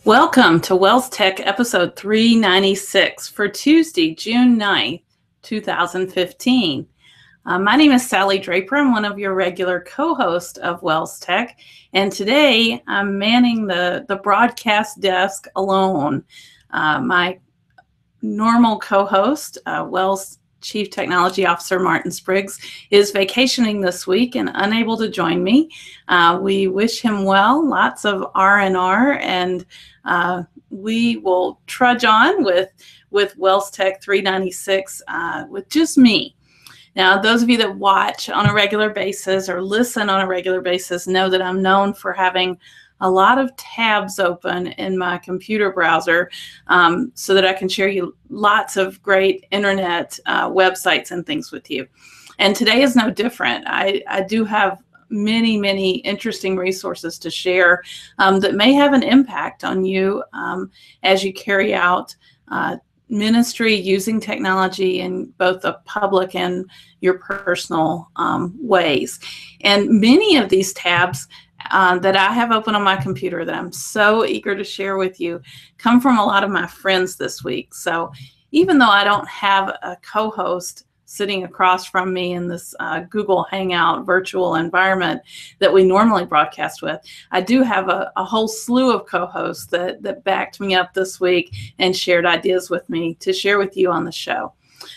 Welcome to WELSTech episode 396 for Tuesday, June 9th, 2015. My name is Sallie Draper. I'm one of your regular co-hosts of WELSTech, and today I'm manning the broadcast desk alone. My normal co-host, WELS Chief Technology Officer Martin Spriggs, is vacationing this week and unable to join me. We wish him well, lots of R&R, and we will trudge on with WELSTech 396 with just me. Now, those of you that watch on a regular basis or listen on a regular basis know that I'm known for having a lot of tabs open in my computer browser so that I can share you lots of great internet websites and things with you. And today is no different. I do have many interesting resources to share that may have an impact on you as you carry out ministry using technology in both the public and your personal ways. And many of these tabs that I have open on my computer that I'm so eager to share with you come from a lot of my friends this week. So even though I don't have a co-host sitting across from me in this Google Hangout virtual environment that we normally broadcast with, I do have a whole slew of co-hosts that backed me up this week and shared ideas with me to share with you on the show.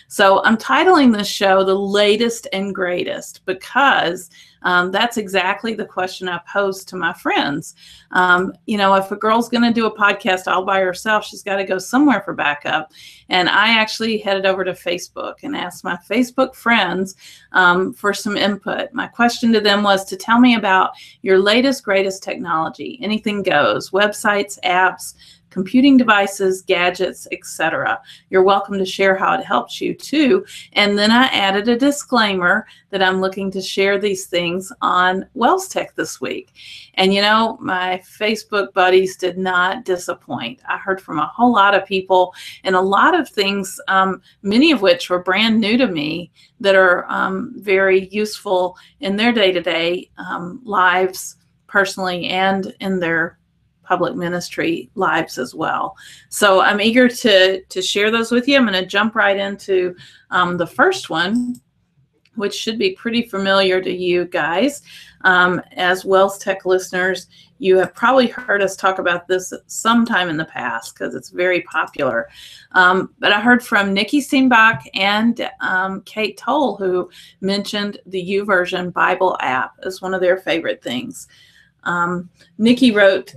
So I'm titling this show The Latest and Greatest because that's exactly the question I posed to my friends. You know, if a girl's going to do a podcast all by herself, she's got to go somewhere for backup. And I actually headed over to Facebook and asked my Facebook friends for some input. My question to them was to tell me about your latest, greatest technology. Anything goes, websites, apps, computing devices, gadgets, etc. You're welcome to share how it helps you too. And then I added a disclaimer that I'm looking to share these things on WELSTech this week. And you know, my Facebook buddies did not disappoint. I heard from a whole lot of people and a lot of things, many of which were brand new to me, that are very useful in their day-to-day lives personally and in their public ministry lives as well. So I'm eager to share those with you. I'm going to jump right into the first one, which should be pretty familiar to you guys. As WELSTech listeners, you have probably heard us talk about this sometime in the past because it's very popular. But I heard from Nikki Steenbach and Kate Toll, who mentioned the YouVersion Bible app as one of their favorite things. Nikki wrote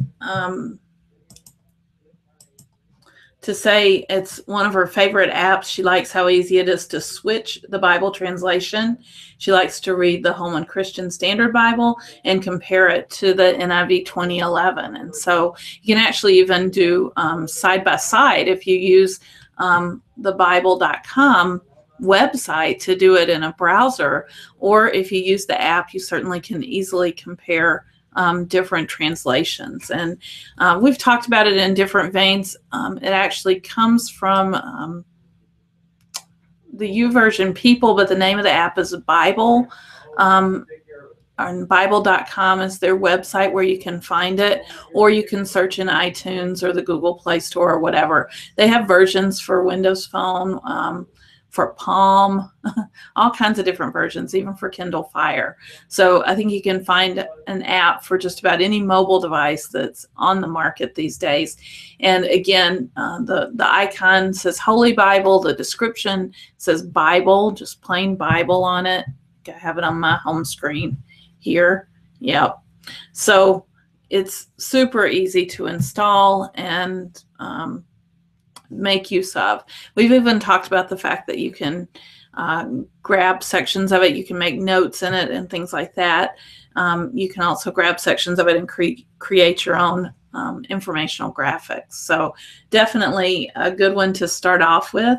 to say it's one of her favorite apps. She likes how easy it is to switch the Bible translation. She likes to read the Holman Christian Standard Bible and compare it to the NIV 2011. And so you can actually even do side by side if you use the Bible.com website to do it in a browser, or if you use the app, you certainly can easily compare different translations. And we've talked about it in different veins. It actually comes from the YouVersion people, but the name of the app is Bible. And Bible.com is their website where you can find it, or you can search in iTunes or the Google Play Store or whatever. They have versions for Windows Phone, for Palm, all kinds of different versions, even for Kindle Fire. So I think you can find an app for just about any mobile device that's on the market these days. And again, the icon says Holy Bible. The description says Bible, just plain Bible on it. I have it on my home screen here. Yep. So it's super easy to install and make use of. We've even talked about the fact that you can grab sections of it. You can make notes in it and things like that. You can also grab sections of it and create your own informational graphics. So definitely a good one to start off with.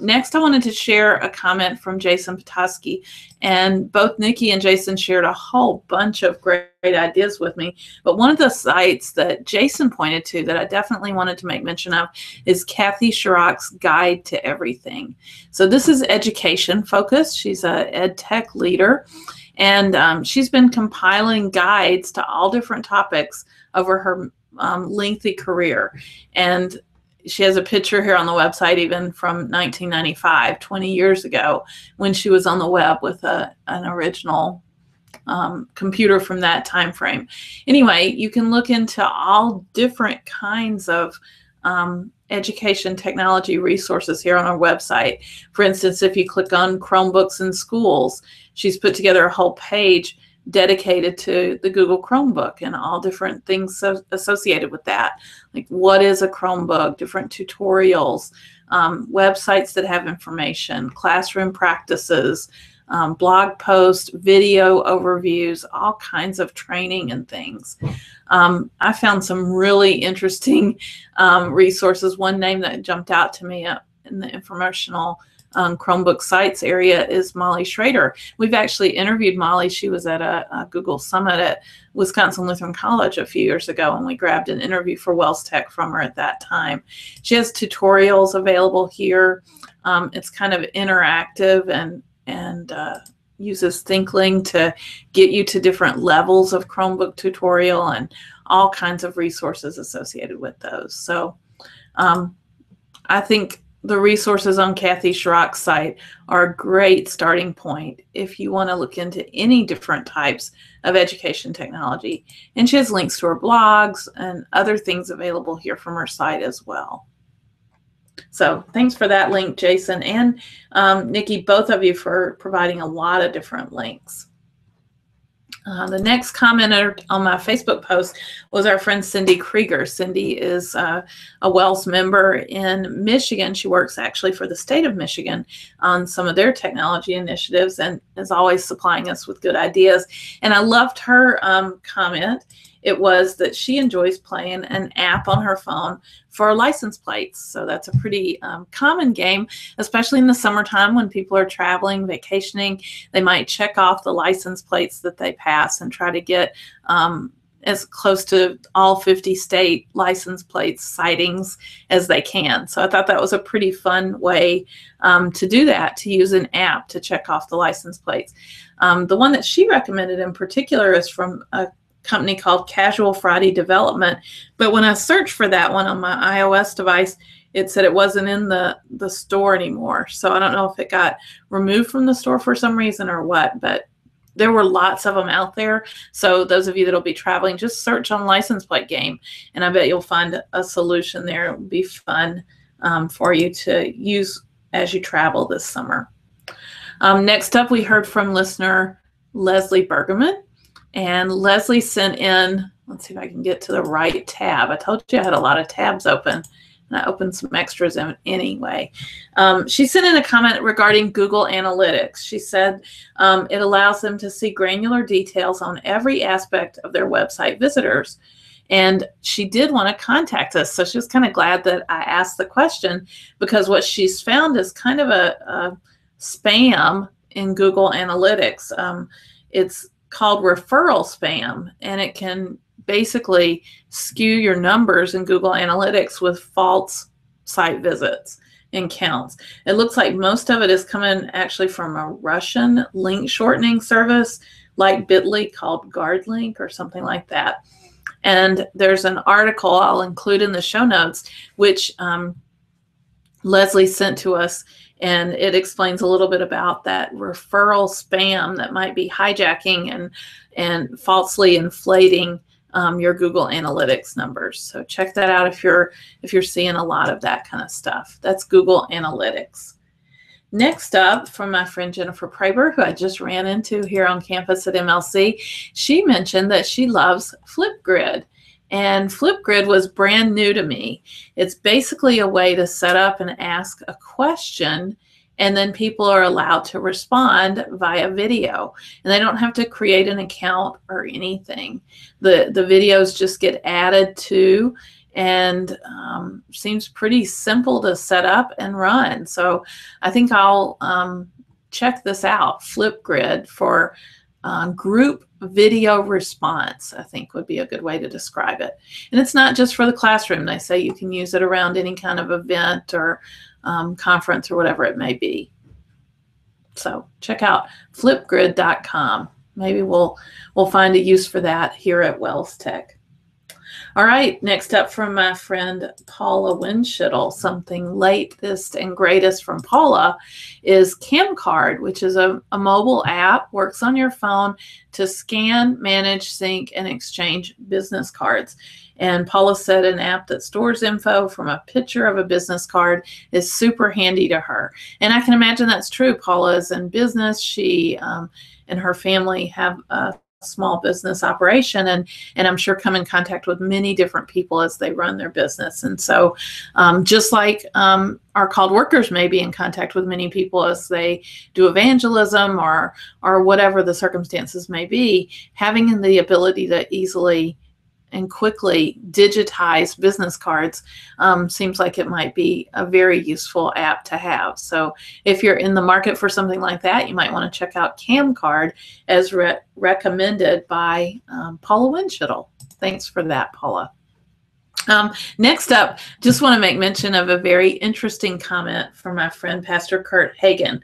Next, I wanted to share a comment from Jason Petoskey, and both Nikki and Jason shared a whole bunch of great ideas with me. But one of the sites that Jason pointed to that I definitely wanted to make mention of is Kathy Sharrock's Guide to Everything. So this is education focused. She's a ed tech leader, and she's been compiling guides to all different topics over her lengthy career. And she has a picture here on the website even from 1995, 20 years ago, when she was on the web with an original computer from that time frame. Anyway, you can look into all different kinds of education technology resources here on our website. For instance, if you click on Chromebooks in schools, she's put together a whole page dedicated to the Google Chromebook and all different things associated with that. Like, what is a Chromebook, different tutorials, websites that have information, classroom practices, blog posts, video overviews, all kinds of training and things. I found some really interesting resources. One name that jumped out to me in the informational Chromebook sites area is Molly Schrader. We've actually interviewed Molly. She was at a Google Summit at Wisconsin Lutheran College a few years ago, and we grabbed an interview for WELSTech from her at that time. She has tutorials available here. It's kind of interactive and uses ThinkLink to get you to different levels of Chromebook tutorial and all kinds of resources associated with those. So I think the resources on Kathy Schrock's site are a great starting point if you want to look into any different types of education technology. And she has links to her blogs and other things available here from her site as well. So thanks for that link, Jason and Nikki, both of you, for providing a lot of different links. The next commenter on my Facebook post was our friend Cindy Krieger. Cindy is a WELS member in Michigan. She works actually for the state of Michigan on some of their technology initiatives and is always supplying us with good ideas. And I loved her comment. It was that she enjoys playing an app on her phone for license plates. So that's a pretty common game, especially in the summertime when people are traveling, vacationing. They might check off the license plates that they pass and try to get as close to all 50 state license plates sightings as they can. So I thought that was a pretty fun way to do that, to use an app to check off the license plates. The one that she recommended in particular is from a company called Casual Friday Development. But when I searched for that one on my iOS device, it said it wasn't in the store anymore. So I don't know if it got removed from the store for some reason or what, but there were lots of them out there. So those of you that'll be traveling, just search on license plate game, and I bet you'll find a solution there. It will be fun for you to use as you travel this summer. Next up, we heard from listener Leslie Bergerman. And Leslie sent in, let's see if I can get to the right tab. I told you I had a lot of tabs open, and I opened some extras in anyway. She sent in a comment regarding Google Analytics. She said it allows them to see granular details on every aspect of their website visitors. And she did want to contact us. So she was kind of glad that I asked the question, because what she's found is kind of a spam in Google Analytics. It's called referral spam, and it can basically skew your numbers in Google Analytics with false site visits and counts. It looks like most of it is coming actually from a Russian link shortening service like Bitly called GuardLink or something like that. And there's an article I'll include in the show notes, which Leslie sent to us, and it explains a little bit about that referral spam that might be hijacking and falsely inflating your Google Analytics numbers. So check that out if you're seeing a lot of that kind of stuff. That's Google Analytics. Next up, from my friend Jennifer Praber, who I just ran into here on campus at MLC, she mentioned that she loves Flipgrid. And Flipgrid was brand new to me. It's basically a way to set up and ask a question, and then people are allowed to respond via video. And they don't have to create an account or anything. The videos just get added to, and seems pretty simple to set up and run. So I think I'll check this out, Flipgrid, for group video response, I think would be a good way to describe it. And it's not just for the classroom. They say you can use it around any kind of event or conference or whatever it may be. So check out flipgrid.com. Maybe we'll find a use for that here at WELSTech. All right, next up from my friend Paula Winshittle, something latest and greatest from Paula is CamCard, which is a mobile app, works on your phone to scan, manage, sync, and exchange business cards. And Paula said an app that stores info from a picture of a business card is super handy to her. And I can imagine that's true. Paula is in business. She and her family have a small business operation, and I'm sure come in contact with many different people as they run their business. And so just like our called workers may be in contact with many people as they do evangelism or whatever the circumstances may be, having the ability to easily and quickly digitize business cards seems like it might be a very useful app to have. So if you're in the market for something like that, you might want to check out CamCard as recommended by Paula Winshittle. Thanks for that, Paula. Next up, just want to make mention of a very interesting comment from my friend, Pastor Kurt Hagen.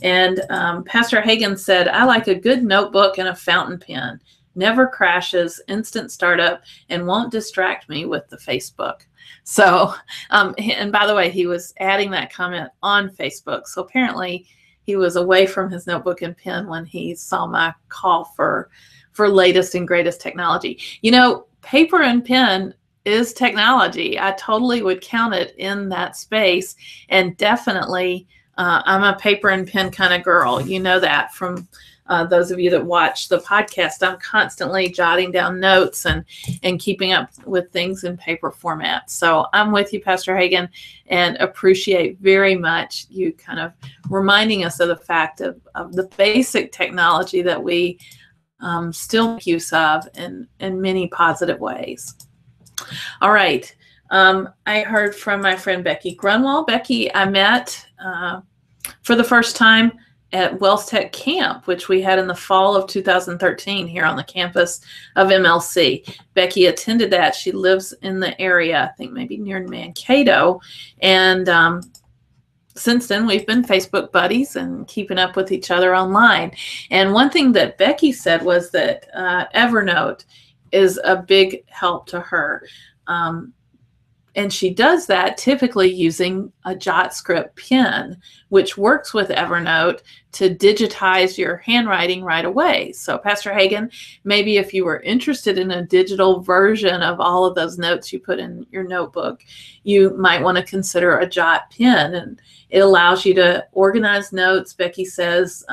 And Pastor Hagen said, I like a good notebook and a fountain pen. Never crashes, instant startup, and won't distract me with the Facebook. So, and by the way, he was adding that comment on Facebook. So apparently he was away from his notebook and pen when he saw my call for latest and greatest technology. You know, paper and pen is technology. I totally would count it in that space. And definitely, I'm a paper and pen kind of girl. You know that from those of you that watch the podcast. I'm constantly jotting down notes and keeping up with things in paper format. So I'm with you, Pastor Hagen, and appreciate very much you kind of reminding us of the fact of the basic technology that we still make use of in many positive ways. All right. I heard from my friend Becky Grunwald. Becky, I met for the first time at WELSTech Camp, which we had in the fall of 2013 here on the campus of MLC. Becky attended that. She lives in the area, I think maybe near Mankato. And since then, we've been Facebook buddies and keeping up with each other online. And one thing that Becky said was that Evernote is a big help to her. And she does that typically using a JotScript pen, which works with Evernote to digitize your handwriting right away. So Pastor Hagen, maybe if you were interested in a digital version of all of those notes you put in your notebook, you might want to consider a Jot pen. And it allows you to organize notes. Becky says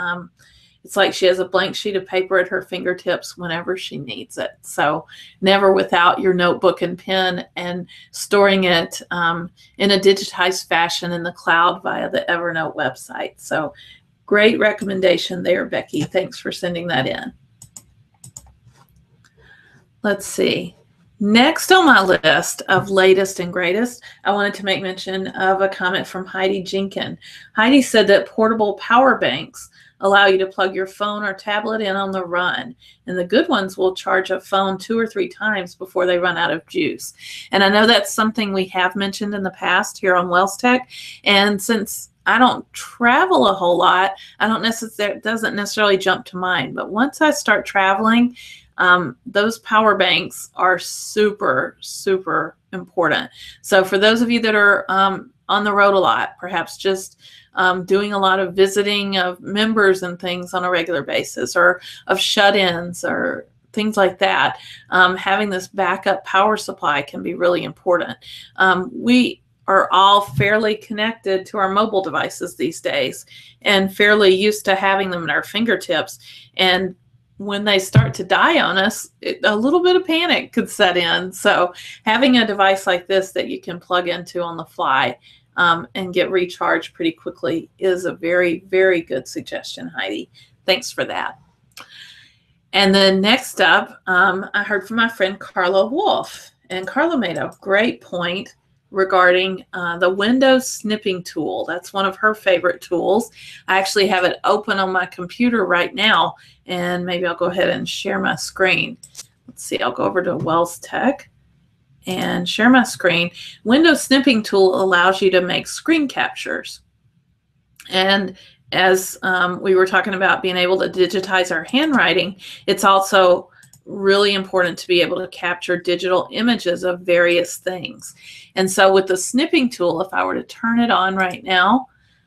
it's like she has a blank sheet of paper at her fingertips whenever she needs it. So never without your notebook and pen, and storing it in a digitized fashion in the cloud via the Evernote website. So great recommendation there, Becky. Thanks for sending that in. Let's see. Next on my list of latest and greatest, I wanted to make mention of a comment from Heidi Jenkin. Heidi said that portable power banks allow you to plug your phone or tablet in on the run. And the good ones will charge a phone 2 or 3 times before they run out of juice. And I know that's something we have mentioned in the past here on WELSTech. And since I don't travel a whole lot, it doesn't necessarily jump to mind. But once I start traveling, those power banks are super, super important. So for those of you that are on the road a lot, perhaps just doing a lot of visiting of members and things on a regular basis, or of shut-ins or things like that, having this backup power supply can be really important. We are all fairly connected to our mobile devices these days and fairly used to having them at our fingertips. And when they start to die on us, a little bit of panic could set in. So having a device like this that you can plug into on the fly and get recharged pretty quickly is a very, very good suggestion, Heidi. Thanks for that. And then next up, I heard from my friend Carla Wolf. And Carla made a great point regarding the Windows snipping tool. That's one of her favorite tools. I actually have it open on my computer right now, and maybe I'll go ahead and share my screen. Let's see, I'll go over to WELSTech and share my screen. Windows snipping tool allows you to make screen captures. And as we were talking about being able to digitize our handwriting, it's also really important to be able to capture digital images of various things. And so with the snipping tool, if I were to turn it on right now,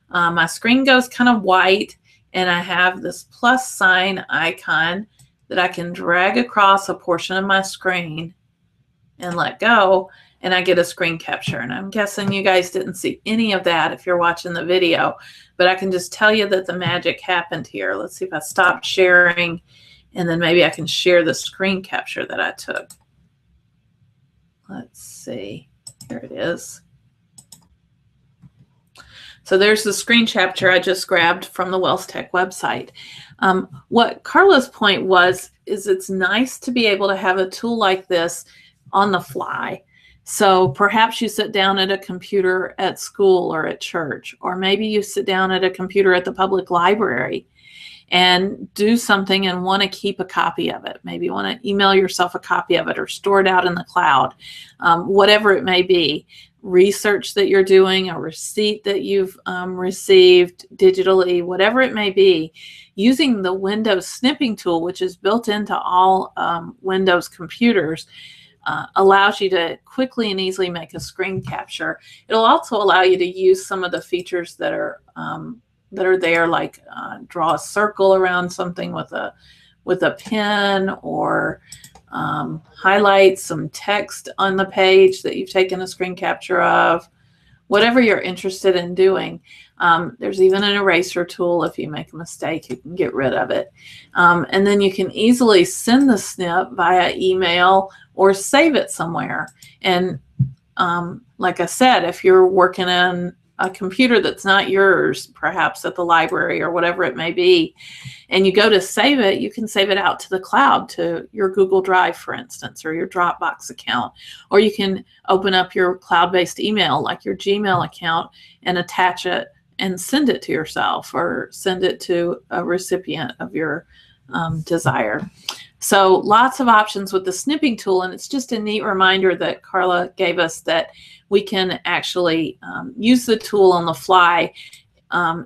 my screen goes kind of white, and I have this plus sign icon that I can drag across a portion of my screen and let go, and I get a screen capture. And I'm guessing you guys didn't see any of that if you're watching the video, but I can just tell you that the magic happened here. Let's see if I stop sharing, and then maybe I can share the screen capture that I took. Let's see, here it is. So there's the screen capture I just grabbed from the WELSTech website. What Carla's point was, is it's nice to be able to have a tool like this on the fly. So perhaps you sit down at a computer at school or at church, or maybe you sit down at a computer at the public library and do something and want to keep a copy of it. Maybe you want to email yourself a copy of it or store it out in the cloud, whatever it may be. Research that you're doing, a receipt that you've received digitally, whatever it may be, using the Windows snipping tool, which is built into all Windows computers, allows you to quickly and easily make a screen capture. It'll also allow you to use some of the features that are there, like draw a circle around something with a pen, or highlight some text on the page that you've taken a screen capture of. Whatever you're interested in doing. There's even an eraser tool. If you make a mistake, you can get rid of it. And then you can easily send the snip via email or save it somewhere. And like I said, if you're working on a computer that's not yours, perhaps at the library or whatever it may be, and you go to save it, you can save it out to the cloud, to your Google Drive, for instance, or your Dropbox account. Or you can open up your cloud-based email, like your Gmail account, and attach it and send it to yourself, or send it to a recipient of your desire. So lots of options with the snipping tool, and it's just a neat reminder that Carla gave us that we can actually use the tool on the fly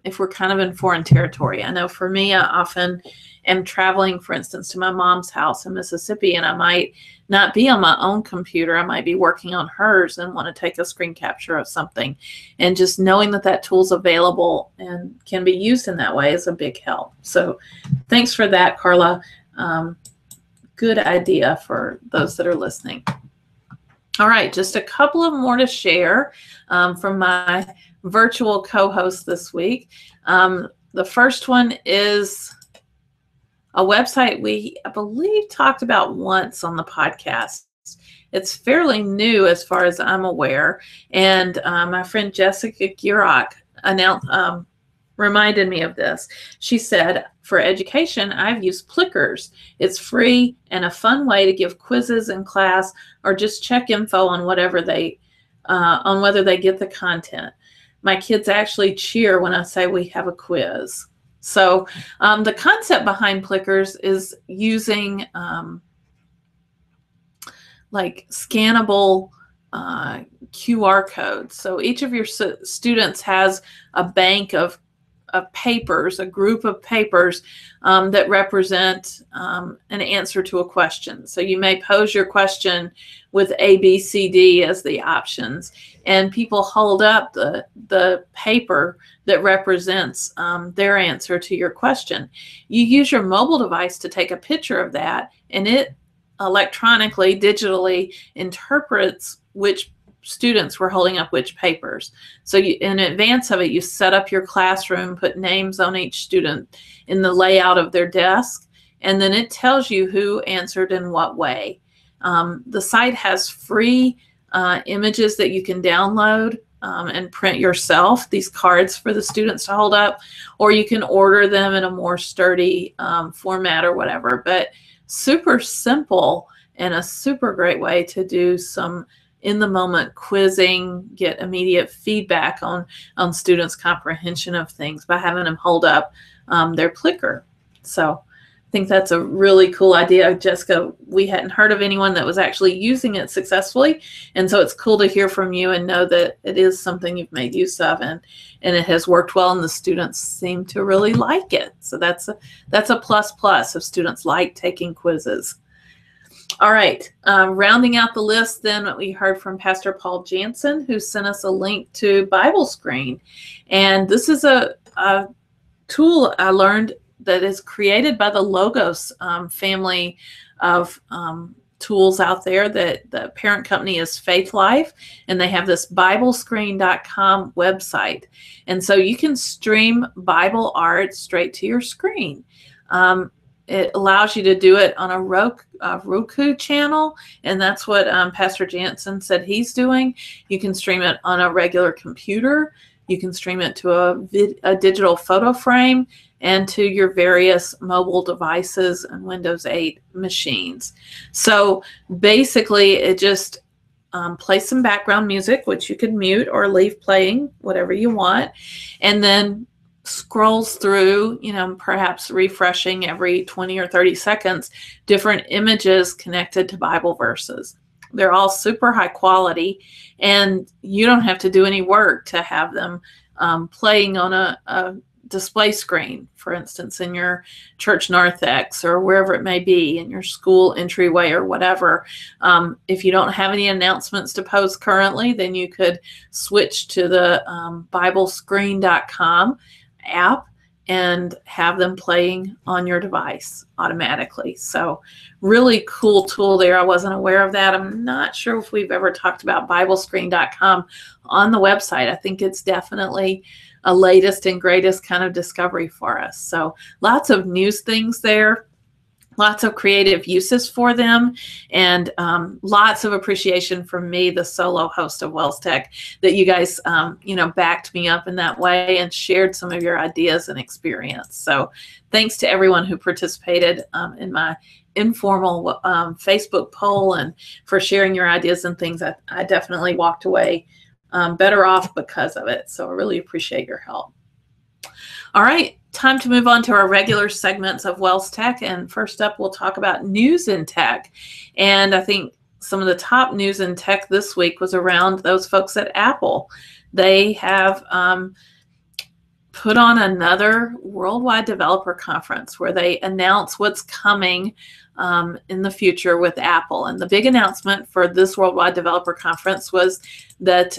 if we're kind of in foreign territory. I know for me, I often am traveling, for instance, to my mom's house in Mississippi, and I might not be on my own computer. I might be working on hers and want to take a screen capture of something. And just knowing that that tool's available and can be used in that way is a big help. So thanks for that, Carla. Good idea for those that are listening. All right, just a couple of more to share from my virtual co-host this week. The first one is a website we, I believe, talked about once on the podcast. It's fairly new as far as I'm aware, and my friend Jessica Gierach reminded me of this. She said, for education, I've used Plickers. It's free and a fun way to give quizzes in class, or just check info on whatever on whether they get the content. My kids actually cheer when I say we have a quiz. So the concept behind Plickers is using like scannable QR codes. So each of your students has a bank of papers, a group of papers that represent an answer to a question. So you may pose your question with A, B, C, D as the options, and people hold up the paper that represents their answer to your question. You use your mobile device to take a picture of that, and it electronically, digitally interprets which students were holding up which papers. So in advance of it, you set up your classroom, put names on each student in the layout of their desk, and then it tells you who answered in what way. The site has free images that you can download and print yourself, these cards for the students to hold up, or you can order them in a more sturdy format or whatever. But super simple and a super great way to do some in-the-moment quizzing, get immediate feedback on students' comprehension of things by having them hold up their Plicker. So I think that's a really cool idea, Jessica. We hadn't heard of anyone that was actually using it successfully, and so it's cool to hear from you and know that it is something you've made use of, and it has worked well, and the students seem to really like it. So that's a plus if students like taking quizzes. All right, rounding out the list, then we heard from Pastor Paul Jansen, who sent us a link to Bible Screen. And this is a tool I learned that is created by the Logos family of tools out there. That the parent company is Faith Life, and they have this biblescreen.com website. And so you can stream Bible art straight to your screen. It allows you to do it on a Roku channel, and that's what Pastor Jansen said he's doing. You can stream it on a regular computer. You can stream it to a digital photo frame and to your various mobile devices and Windows 8 machines. So basically, it just plays some background music, which you could mute or leave playing, whatever you want, and then scrolls through, perhaps refreshing every 20 or 30 seconds, different images connected to Bible verses. They're all super high quality, and you don't have to do any work to have them playing on a display screen, for instance, in your church narthex or wherever it may be, in your school entryway or whatever. If you don't have any announcements to post currently, then you could switch to the biblescreen.com app and have them playing on your device automatically. So really cool tool there. I wasn't aware of that. I'm not sure if we've ever talked about biblescreen.com on the website. I think it's definitely a latest and greatest kind of discovery for us. So lots of news things there. Lots of creative uses for them, and lots of appreciation from me, the solo host of WELSTech, that you guys, backed me up in that way and shared some of your ideas and experience. So thanks to everyone who participated in my informal Facebook poll and for sharing your ideas and things. I definitely walked away better off because of it. So I really appreciate your help. All right, time to move on to our regular segments of WELSTech. And first up, we'll talk about news in tech. And I think some of the top news in tech this week was around those folks at Apple. They have put on another worldwide developer conference where they announce what's coming in the future with Apple. And the big announcement for this worldwide developer conference was that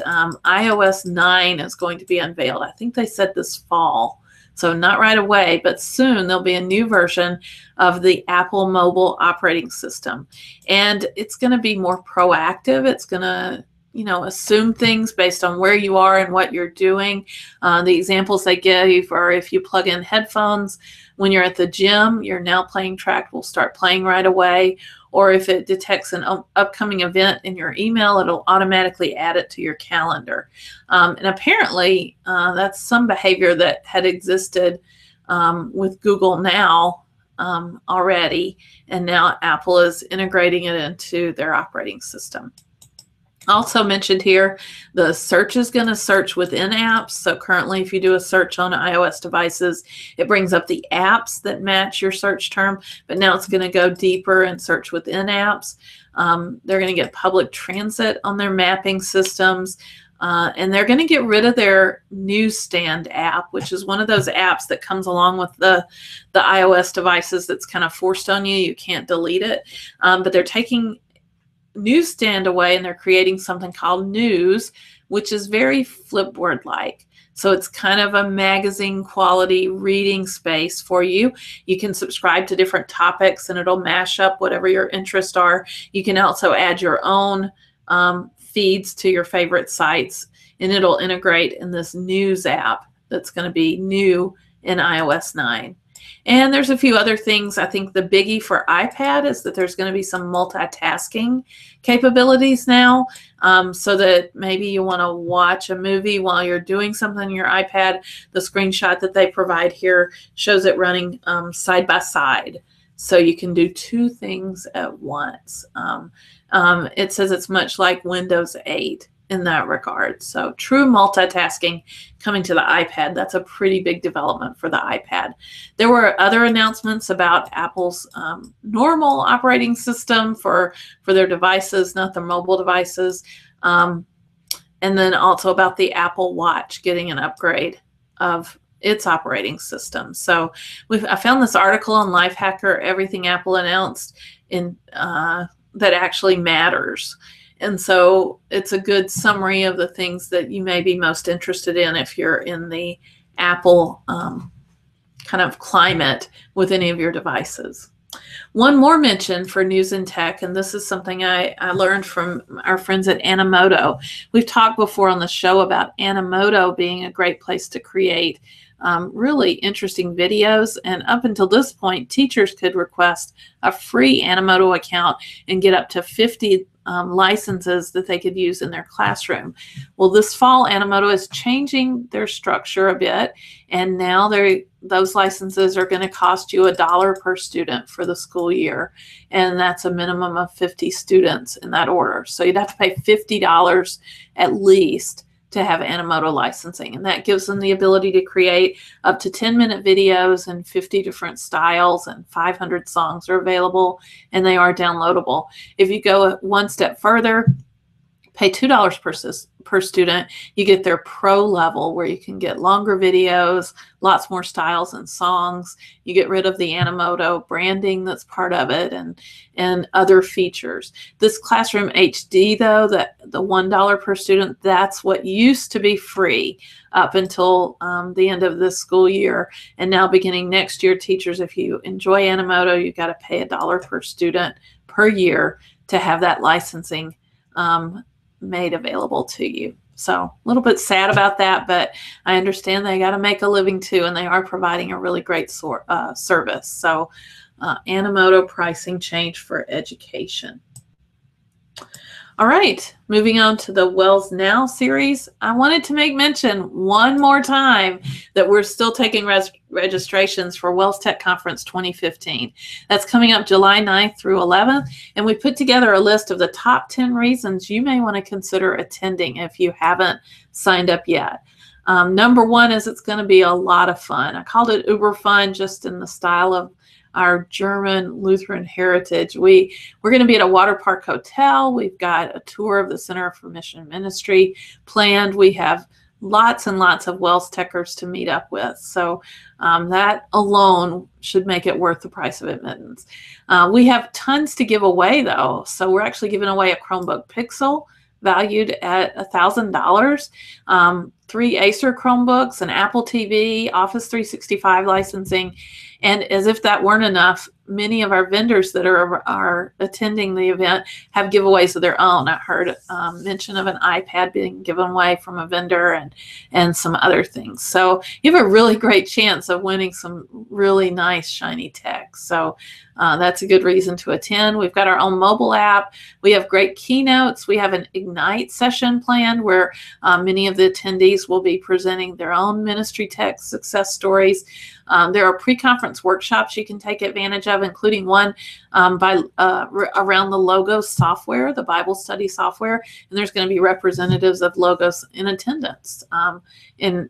iOS 9 is going to be unveiled. I think they said this fall. So not right away, but soon there'll be a new version of the Apple mobile operating system. And it's going to be more proactive. It's going to, assume things based on where you are and what you're doing. The examples they give are if you plug in headphones when you're at the gym, your Now Playing track will start playing right away. Or if it detects an upcoming event in your email, it'll automatically add it to your calendar. And apparently, that's some behavior that had existed with Google Now already, and now Apple is integrating it into their operating system. Also mentioned here, the search is going to search within apps. So currently, if you do a search on iOS devices, it brings up the apps that match your search term, but now it's going to go deeper and search within apps. They're going to get public transit on their mapping systems, and they're going to get rid of their newsstand app, which is one of those apps that comes along with the iOS devices that's kind of forced on you. You can't delete it, but they're taking newsstand away, and they're creating something called News, which is very Flipboard-like. So it's kind of a magazine quality reading space for you. You can subscribe to different topics and it'll mash up whatever your interests are. You can also add your own feeds to your favorite sites, and it'll integrate in this News app that's going to be new in iOS 9. And there's a few other things. I think the biggie for iPad is that there's going to be some multitasking capabilities now, so that maybe you want to watch a movie while you're doing something on your iPad. The screenshot that they provide here shows it running side by side, so you can do two things at once. It says it's much like Windows 8 in that regard. So true multitasking coming to the iPad. That's a pretty big development for the iPad. There were other announcements about Apple's normal operating system for their devices, not their mobile devices. And then also about the Apple Watch getting an upgrade of its operating system. So I found this article on Lifehacker, everything Apple announced in that actually matters. And so it's a good summary of the things that you may be most interested in if you're in the Apple kind of climate with any of your devices. One more mention for news and tech, and this is something I learned from our friends at Animoto. We've talked before on the show about Animoto being a great place to create really interesting videos. And up until this point, teachers could request a free Animoto account and get up to 50 licenses that they could use in their classroom. Well, this fall, Animoto is changing their structure a bit, and now those licenses are going to cost you $1 per student for the school year, and that's a minimum of 50 students in that order. So you'd have to pay $50 at least to have Animoto licensing, and that gives them the ability to create up to 10-minute videos in 50 different styles, and 500 songs are available, and they are downloadable. If you go one step further, pay $2 per student, you get their pro level where you can get longer videos, lots more styles and songs. You get rid of the Animoto branding that's part of it, and other features. This Classroom HD, though, the $1 per student, that's what used to be free up until the end of this school year. And now beginning next year, teachers, if you enjoy Animoto, you've got to pay $1 per student per year to have that licensing made available to you. So a little bit sad about that, but I understand they got to make a living too, and they are providing a really great service. So Animoto pricing change for education. All right, moving on to the Wells Now series. I wanted to make mention one more time that we're still taking registrations for WELSTech Conference 2015. That's coming up July 9th through 11th, and we put together a list of the top 10 reasons you may want to consider attending if you haven't signed up yet. Number one is it's going to be a lot of fun. I called it uber fun just in the style of our German Lutheran heritage. We're going to be at a water park hotel. We've got a tour of the Center for Mission Ministry planned. We have lots and lots of WELSTechers to meet up with. So that alone should make it worth the price of admittance. We have tons to give away, though. So we're actually giving away a Chromebook Pixel valued at $1,000, 3 Acer Chromebooks, an Apple TV, Office 365 licensing. And as if that weren't enough, many of our vendors that are attending the event have giveaways of their own. I heard mention of an iPad being given away from a vendor, and some other things. So you have a really great chance of winning some really nice shiny tech. So that's a good reason to attend. We've got our own mobile app. We have great keynotes. We have an Ignite session planned where many of the attendees will be presenting their own ministry tech success stories. There are pre-conference workshops you can take advantage of, including one around the Logos software, the Bible study software, and there's going to be representatives of Logos in attendance in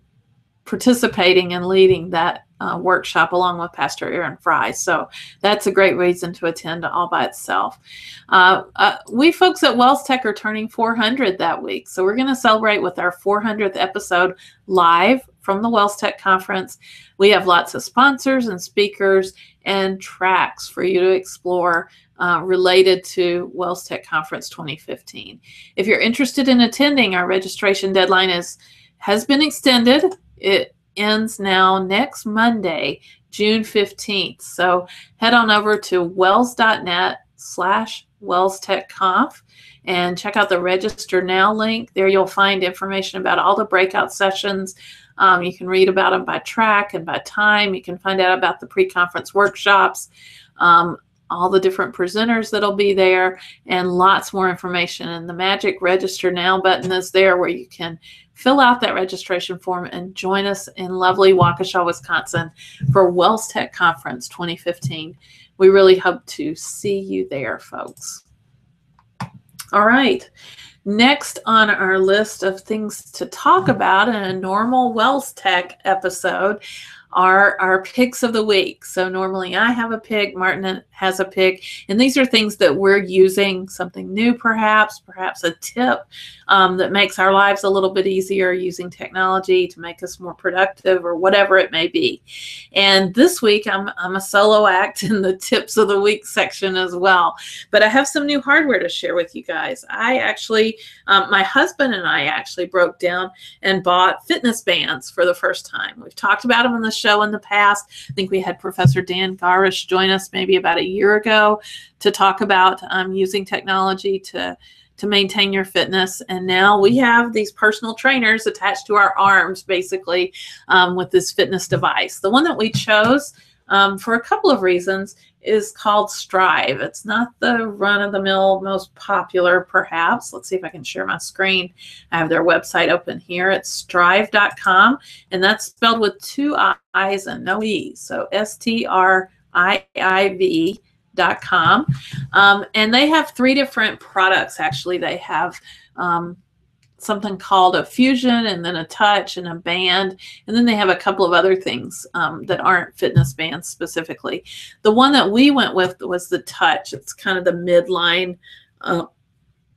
participating and leading that workshop along with Pastor Aaron Fry. So that's a great reason to attend all by itself. We folks at WELSTech are turning 400 that week. So we're going to celebrate with our 400th episode live from the WELSTech conference. We have lots of sponsors and speakers and tracks for you to explore related to WELSTech Conference 2015. If you're interested in attending, our registration deadline has been extended. It ends now next Monday, June 15th. So head on over to wells.net/WELSTechConf and check out the Register Now link. There you'll find information about all the breakout sessions. You can read about them by track and by time. You can find out about the pre-conference workshops, all the different presenters that'll be there, and lots more information. And the magic Register Now button is there where you can fill out that registration form and join us in lovely Waukesha, Wisconsin for WELSTech Conference 2015. We really hope to see you there, folks. All right. Next on our list of things to talk about in a normal WELSTech episode are our picks of the week. So normally I have a pick, Martin has a pick, and these are things that we're using, something new perhaps a tip that makes our lives a little bit easier, using technology to make us more productive or whatever it may be. And this week I'm a solo act in the tips of the week section as well. But I have some new hardware to share with you guys. I actually, my husband and I actually broke down and bought fitness bands for the first time. We've talked about them on the show in the past. I think we had Professor Dan Garish join us maybe about a year ago to talk about using technology to maintain your fitness. And now we have these personal trainers attached to our arms, basically, with this fitness device. The one that we chose for a couple of reasons is called Strive. It's not the run-of-the-mill most popular, perhaps. Let's see if I can share my screen. I have their website open here. It's strive.com, and that's spelled with 2 I's and no E's. So STRIIV.com. And they have 3 different products, actually. They have something called a Fusion, and then a Touch, and a Band, and then they have a couple of other things that aren't fitness bands specifically. The one that we went with was the Touch. It's kind of the midline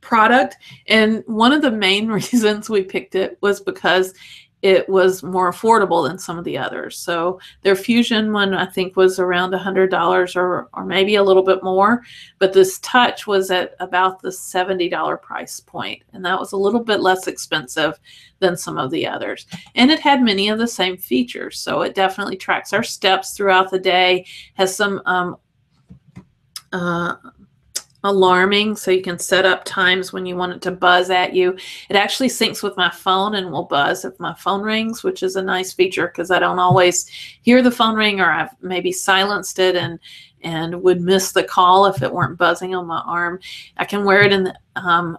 product, and one of the main reasons we picked it was because it was more affordable than some of the others. So their Fusion one, I think, was around $100 or maybe a little bit more, but this Touch was at about the $70 price point, and that was a little bit less expensive than some of the others. And it had many of the same features. So it definitely tracks our steps throughout the day, has some alarming, so you can set up times when you want it to buzz at you. It actually syncs with my phone and will buzz if my phone rings, which is a nice feature because I don't always hear the phone ring, or I've maybe silenced it and would miss the call if it weren't buzzing on my arm. I can wear it in the,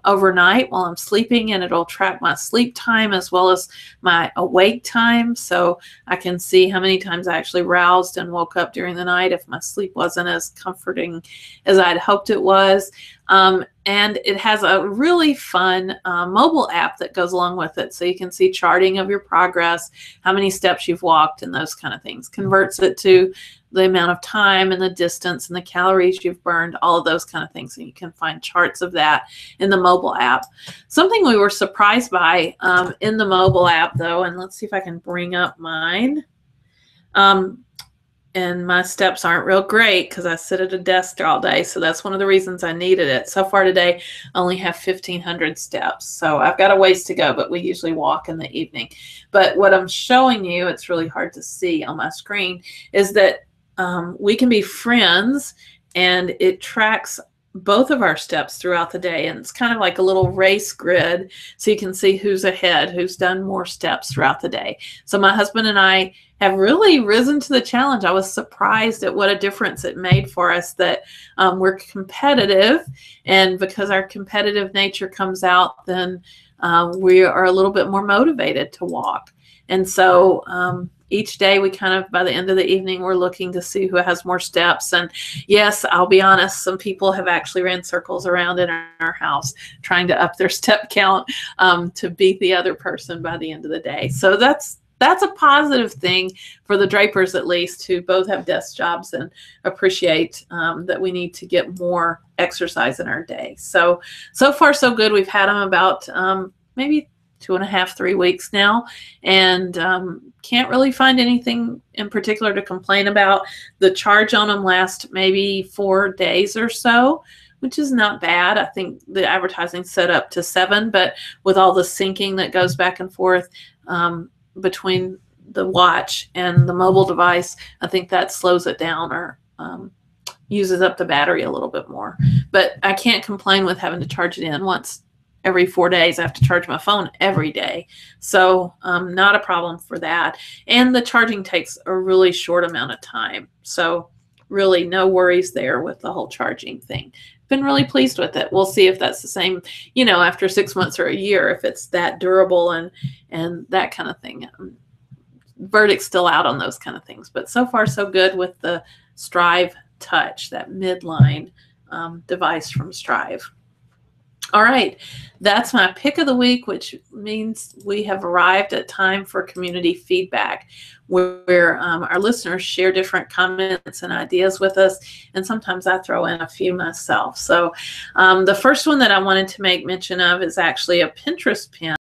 overnight while I'm sleeping, and it'll track my sleep time as well as my awake time, so I can see how many times I actually roused and woke up during the night if my sleep wasn't as comforting as I'd hoped it was. And it has a really fun mobile app that goes along with it, so you can see charting of your progress, how many steps you've walked, and those kind of things. Converts it to the amount of time and the distance and the calories you've burned, all of those kind of things. And you can find charts of that in the mobile app. Something we were surprised by in the mobile app, though, and let's see if I can bring up mine. And my steps aren't real great because I sit at a desk all day. So that's one of the reasons I needed it. So far today, I only have 1,500 steps. So I've got a ways to go, but we usually walk in the evening. But what I'm showing you, it's really hard to see on my screen, is that we can be friends, and it tracks both of our steps throughout the day. And it's kind of like a little race grid, so you can see who's ahead, who's done more steps throughout the day. So my husband and I have really risen to the challenge. I was surprised at what a difference it made for us that we're competitive, and because our competitive nature comes out, then we are a little bit more motivated to walk. And so each day we kind of, by the end of the evening, we're looking to see who has more steps. And yes, I'll be honest, some people have actually ran circles around in our house trying to up their step count to beat the other person by the end of the day. So that's a positive thing for the Drapers, at least, who both have desk jobs and appreciate that we need to get more exercise in our day. So far so good. We've had them about maybe 2.5, 3 weeks now, and can't really find anything in particular to complain about. The charge on them lasts maybe 4 days or so, which is not bad. I think the advertising set up to 7, but with all the syncing that goes back and forth between the watch and the mobile device, I think that slows it down or uses up the battery a little bit more. But I can't complain with having to charge it in once every 4 days. I have to charge my phone every day. So not a problem for that. And the charging takes a really short amount of time. So really no worries there with the whole charging thing. Been really pleased with it. We'll see if that's the same, after 6 months or a year, if it's that durable and that kind of thing. Verdict's still out on those kind of things. But so far so good with the Strive Touch, that midline device from Strive. All right, that's my pick of the week, which means we have arrived at time for community feedback, where our listeners share different comments and ideas with us, and sometimes I throw in a few myself. So the first one that I wanted to make mention of is actually a Pinterest pin